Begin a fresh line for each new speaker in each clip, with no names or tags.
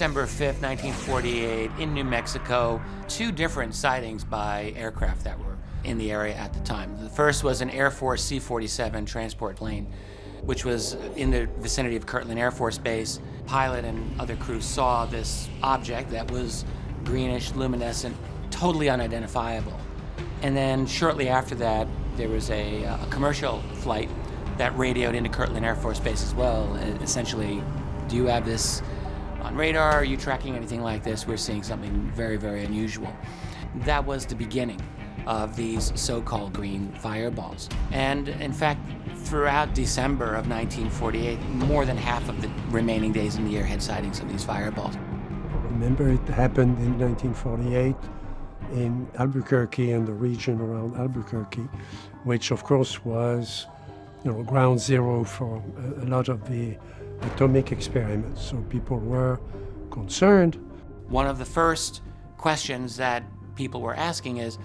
December 5th, 1948, in New Mexico, two different sightings by aircraft that were in the area at the time. The first was an Air Force C-47 transport plane, which was in the vicinity of Kirtland Air Force Base. Pilot and other crews saw this object that was greenish, luminescent, totally unidentifiable. And then shortly after that, there was a commercial flight that radioed into Kirtland Air Force Base as well. Essentially, do you have this on radar? Are you tracking anything like this? We're seeing something very, very unusual. That was the beginning of these so-called green fireballs. And in fact, throughout December of 1948, more than half of the remaining days in the year had sightings of these fireballs.
Remember, it happened in 1948 in Albuquerque and the region around Albuquerque, which of course was, ground zero for a lot of the atomic experiments. So people were concerned.
One of the first questions that people were asking is,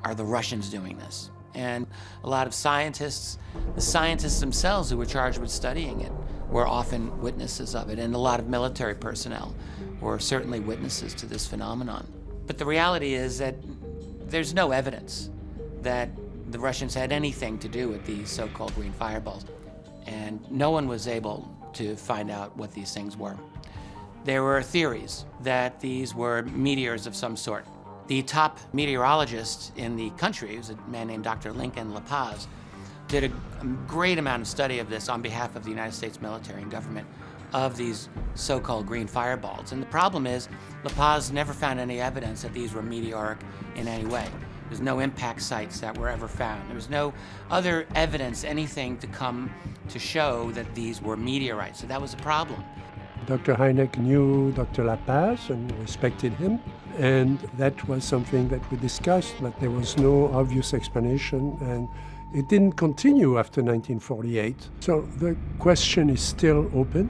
are the Russians doing this? And a lot of scientists, the scientists themselves who were charged with studying it, were often witnesses of it, and a lot of military personnel were certainly witnesses to this phenomenon. But the reality is that there's no evidence that the Russians had anything to do with these so-called green fireballs, and no one was able to find out what these things were. There were theories that these were meteors of some sort. The top meteorologist in the country, who's a man named Dr. Lincoln La Paz, did a great amount of study of this on behalf of the United States military and government, of these so-called green fireballs. And the problem is, La Paz never found any evidence that these were meteoric in any way. There's no impact sites that were ever found. There was no other evidence, anything to come to show that these were meteorites. So that was a problem.
Dr. Hynek knew Dr. La Paz and respected him, and that was something that we discussed, but there was no obvious explanation, and it didn't continue after 1948. So the question is still open.